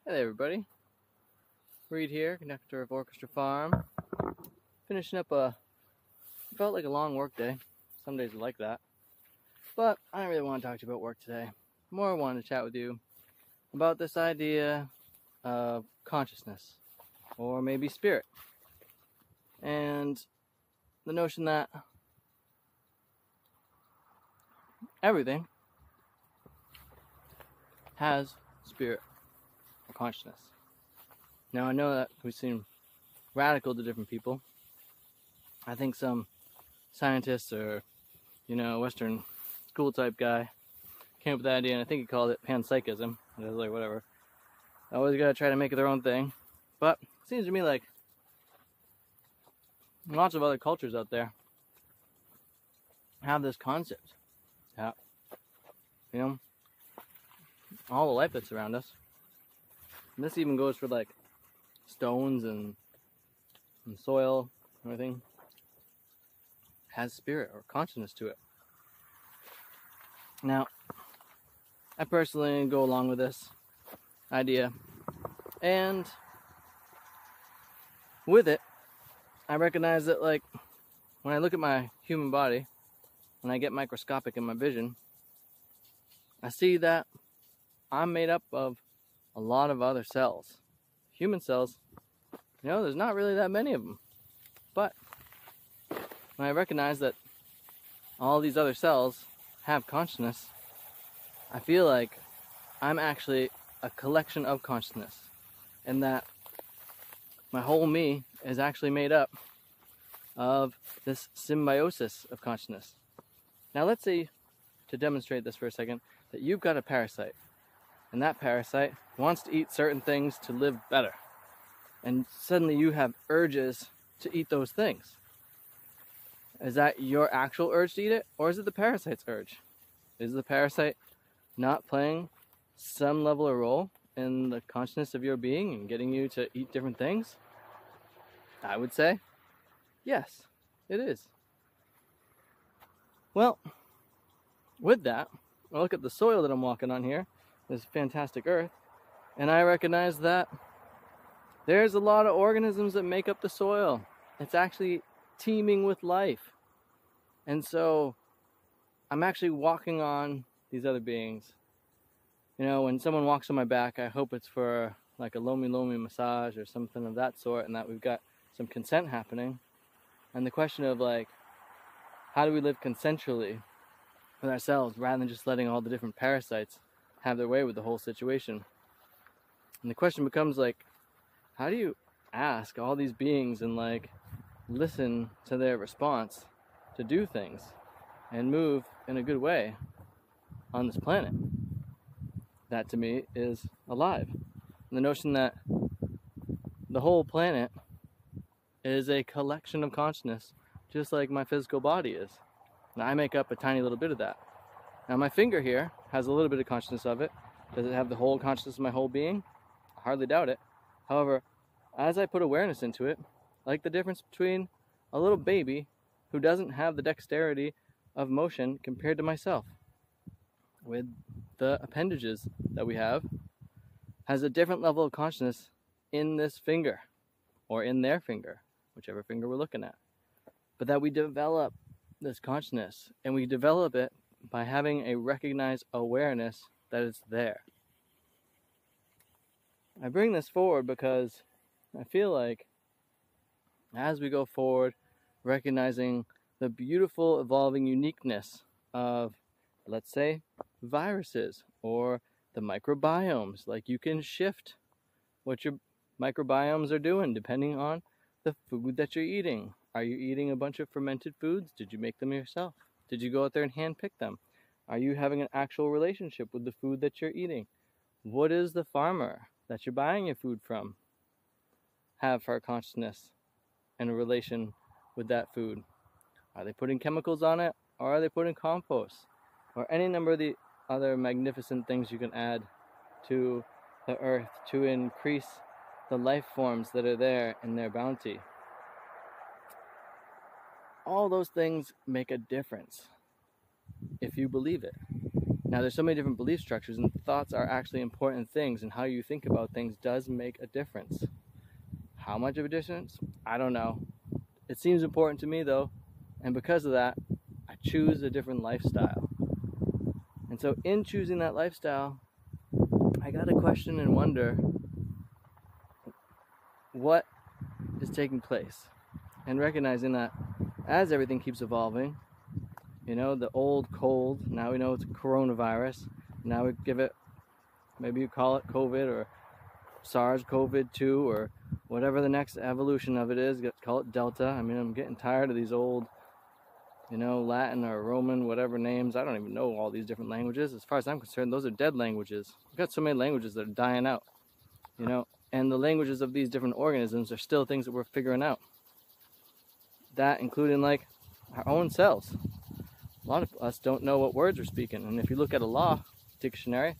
Hey there, everybody. Reed here, conductor of Orchestra Farm. Finishing up felt like a long work day. Some days are like that. But I don't really want to talk to you about work today. More I wanted to chat with you about this idea of consciousness, or maybe spirit. And the notion that everything has spirit or consciousness. Now I know that we seem radical to different people. I think some scientists or, Western school type guy came up with that idea, and I think he called it panpsychism. I was like, whatever. I always gotta try to make it their own thing. But it seems to me like lots of other cultures out there have this concept that, all the life that's around us. And this even goes for like stones and soil and everything, has spirit or consciousness to it. Now, I personally go along with this idea, and with it, I recognize that, like, when I look at my human body, when I get microscopic in my vision, I see that I'm made up of a lot of other cells. Human cells, there's not really that many of them. But when I recognize that all these other cells have consciousness, I feel like I'm actually a collection of consciousness, and that my whole me is actually made up of this symbiosis of consciousness. Now let's say, to demonstrate this for a second, that you've got a parasite, and that parasite wants to eat certain things to live better, and suddenly you have urges to eat those things. Is that your actual urge to eat it, or is it the parasite's urge? Is the parasite not playing some level of role in the consciousness of your being and getting you to eat different things? I would say yes, it is. Well, with that, I look at the soil that I'm walking on here, this fantastic earth, and I recognize that there's a lot of organisms that make up the soil. It's actually teeming with life. And so I'm actually walking on these other beings. When someone walks on my back, I hope it's for like a lomi massage or something of that sort, and that we've got some consent happening. And the question of, like, how do we live consensually with ourselves rather than just letting all the different parasites have their way with the whole situation? And the question becomes, like, how do you ask all these beings and, like, listen to their response to do things and move in a good way on this planet that, to me, is alive? And the notion that the whole planet is a collection of consciousness, just like my physical body is. And I make up a tiny little bit of that. Now my finger here has a little bit of consciousness of it. Does it have the whole consciousness of my whole being? I hardly doubt it. However, as I put awareness into it, like the difference between a little baby who doesn't have the dexterity of motion compared to myself, with the appendages that we have, has a different level of consciousness in this finger, or in their finger, whichever finger we're looking at. But that we develop this consciousness, and we develop it by having a recognized awareness that it's there. I bring this forward because I feel like as we go forward, recognizing the beautiful evolving uniqueness of, let's say, viruses or the microbiomes, like, you can shift what your microbiomes are doing depending on the food that you're eating. Are you eating a bunch of fermented foods? Did you make them yourself? Did you go out there and hand pick them? Are you having an actual relationship with the food that you're eating? What is the farmer that you're buying your food from have for a consciousness and a relation with that food? Are they putting chemicals on it, or are they putting compost, or any number of the other magnificent things you can add to the earth to increase the life forms that are there in their bounty? All those things make a difference if you believe it. Now, there's so many different belief structures, and thoughts are actually important things, and how you think about things does make a difference. How much of a difference? I don't know. It seems important to me, though, and because of that, I choose a different lifestyle. And so in choosing that lifestyle, I got to question and wonder what is taking place, and recognizing that as everything keeps evolving, the old cold, now we know it's coronavirus, now we give it, maybe you call it COVID or SARS-CoV-2 or whatever the next evolution of it is, call it Delta. I mean, I'm getting tired of these old, Latin or Roman, whatever names. I don't even know all these different languages. As far as I'm concerned, those are dead languages. We've got so many languages that are dying out, and the languages of these different organisms are still things that we're figuring out. That including like our own selves. A lot of us don't know what words we're speaking, and if you look at a law dictionary,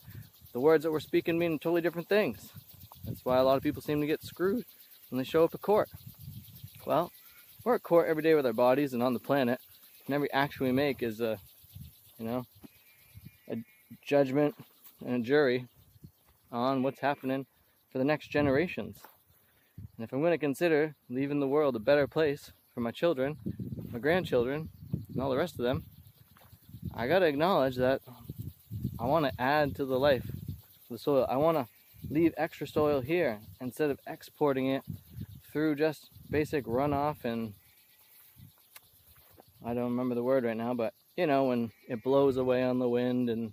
the words that we're speaking mean totally different things. That's why a lot of people seem to get screwed when they show up at court. Well, we're at court every day with our bodies and on the planet, and every action we make is a judgment and a jury on what's happening for the next generations. And if I'm going to consider leaving the world a better place for my children, my grandchildren, and all the rest of them, I got to acknowledge that I want to add to the life of the soil. I want to leave extra soil here instead of exporting it through just basic runoff, and I don't remember the word right now, but when it blows away on the wind, and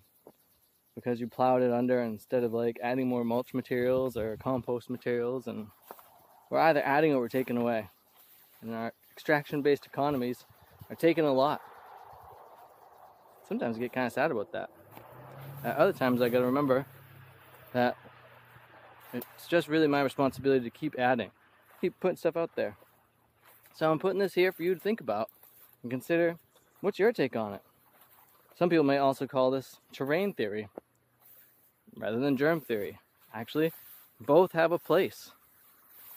because you plowed it under instead of like adding more mulch materials or compost materials, and we're either adding or we're taking away. And our extraction-based economies are taking a lot. Sometimes I get kind of sad about that. At other times I got to remember that it's just really my responsibility to keep adding, keep putting stuff out there. So I'm putting this here for you to think about and consider, what's your take on it? Some people may also call this terrain theory rather than germ theory. Actually, both have a place.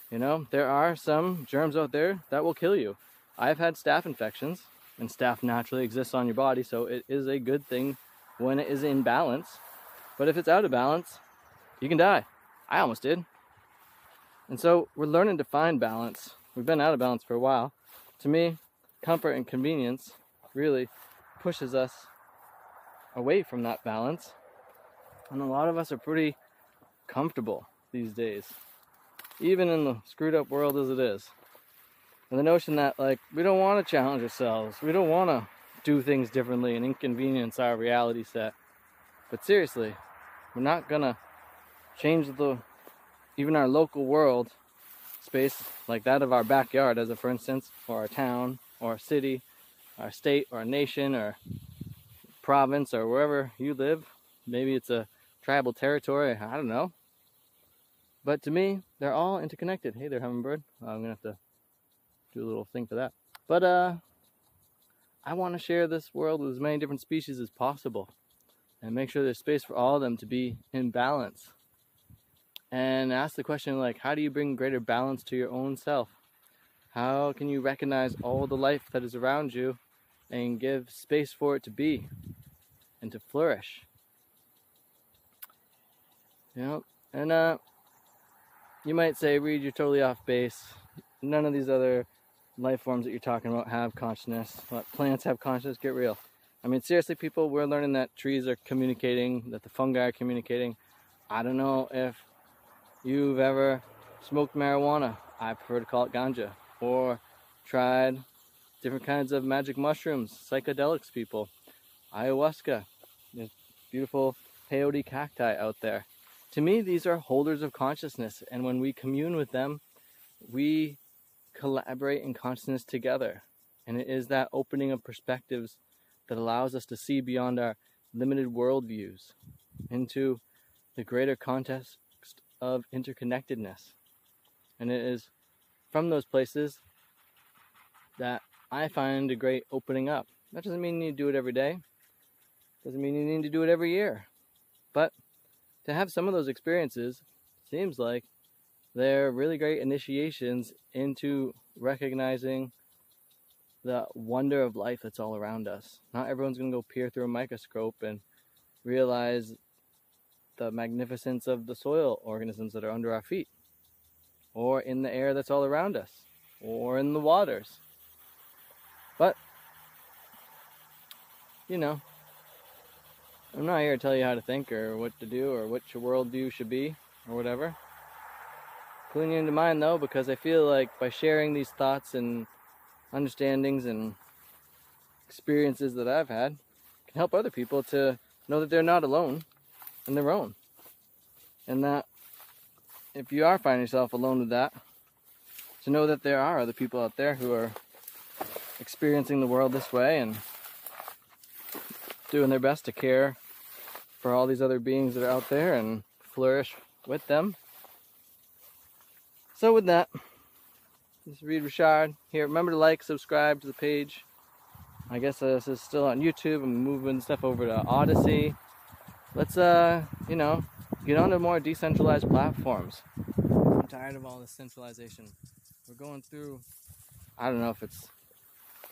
There are some germs out there that will kill you. I've had staph infections, and staph naturally exists on your body, so it is a good thing when it is in balance. But if it's out of balance, you can die. I almost did. And so we're learning to find balance. We've been out of balance for a while. To me, comfort and convenience really pushes us away from that balance. And a lot of us are pretty comfortable these days, even in the screwed up world as it is. And the notion that we don't want to challenge ourselves, we don't want to do things differently and inconvenience our reality set. But seriously, we're not gonna change even our local world space, like that of our backyard, as a for instance, or our town, or our city, our state, or our nation, or province, or wherever you live. Maybe it's a tribal territory, I don't know. But to me, they're all interconnected. Hey there, hummingbird. I'm gonna have to do a little thing for that. But I want to share this world with as many different species as possible, and make sure there's space for all of them to be in balance. And ask the question, how do you bring greater balance to your own self? How can you recognize all the life that is around you and give space for it to be and to flourish? And you might say, Reed, you're totally off base. None of these other life forms that you're talking about have consciousness. Plants have consciousness. Get real. I mean, seriously, people, we're learning that trees are communicating, that the fungi are communicating. I don't know if you've ever smoked marijuana. I prefer to call it ganja. Or tried different kinds of magic mushrooms, psychedelics, people. Ayahuasca. There's beautiful peyote cacti out there. To me, these are holders of consciousness, and when we commune with them, we collaborate in consciousness together. And it is that opening of perspectives that allows us to see beyond our limited worldviews into the greater context of interconnectedness. And it is from those places that I find a great opening up. That doesn't mean you need to do it every day. Doesn't mean you need to do it every year. But to have some of those experiences seems like they're really great initiations into recognizing the wonder of life that's all around us. Not everyone's going to go peer through a microscope and realize the magnificence of the soil organisms that are under our feet, or in the air that's all around us, or in the waters. But, you know, I'm not here to tell you how to think or what to do or what your worldview should be or whatever. Putting it into mind though, because I feel like by sharing these thoughts and understandings and experiences that I've had, can help other people to know that they're not alone in their own. And that if you are finding yourself alone with that, to know that there are other people out there who are experiencing the world this way and doing their best to care for all these other beings that are out there and flourish with them. So with that, this is Reed Richard here. Remember to like, subscribe to the page. I guess this is still on YouTube. I'm moving stuff over to Odyssey. Let's, you know, get onto more decentralized platforms. I'm tired of all this centralization. We're going through, I don't know if it's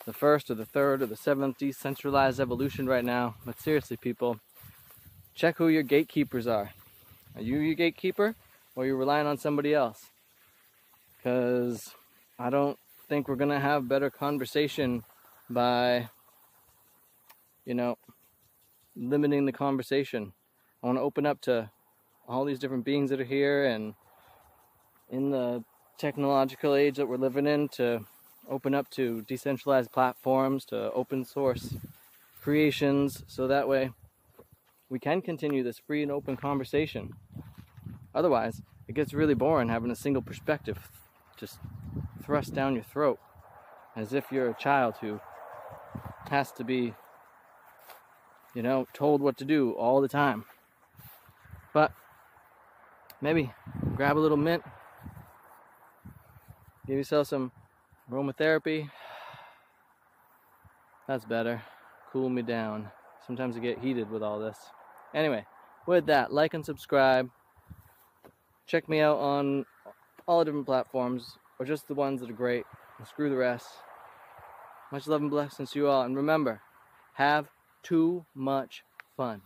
the first or the third or the seventh decentralized evolution right now. But seriously, people, check who your gatekeepers are. Are you your gatekeeper, or are you relying on somebody else? Because I don't think we're going to have better conversation by, you know, limiting the conversation. I want to open up to all these different beings that are here, and in the technological age that we're living in, to open up to decentralized platforms, to open source creations, so that way we can continue this free and open conversation. Otherwise, it gets really boring having a single perspective just thrust down your throat, as if you're a child who has to be, you know, told what to do all the time. But maybe grab a little mint, give yourself some aromatherapy. That's better. Cool me down. Sometimes I get heated with all this. Anyway, with that, like and subscribe. Check me out on all the different platforms, or just the ones that are great, and screw the rest. Much love and blessings to you all, and remember, have too much fun.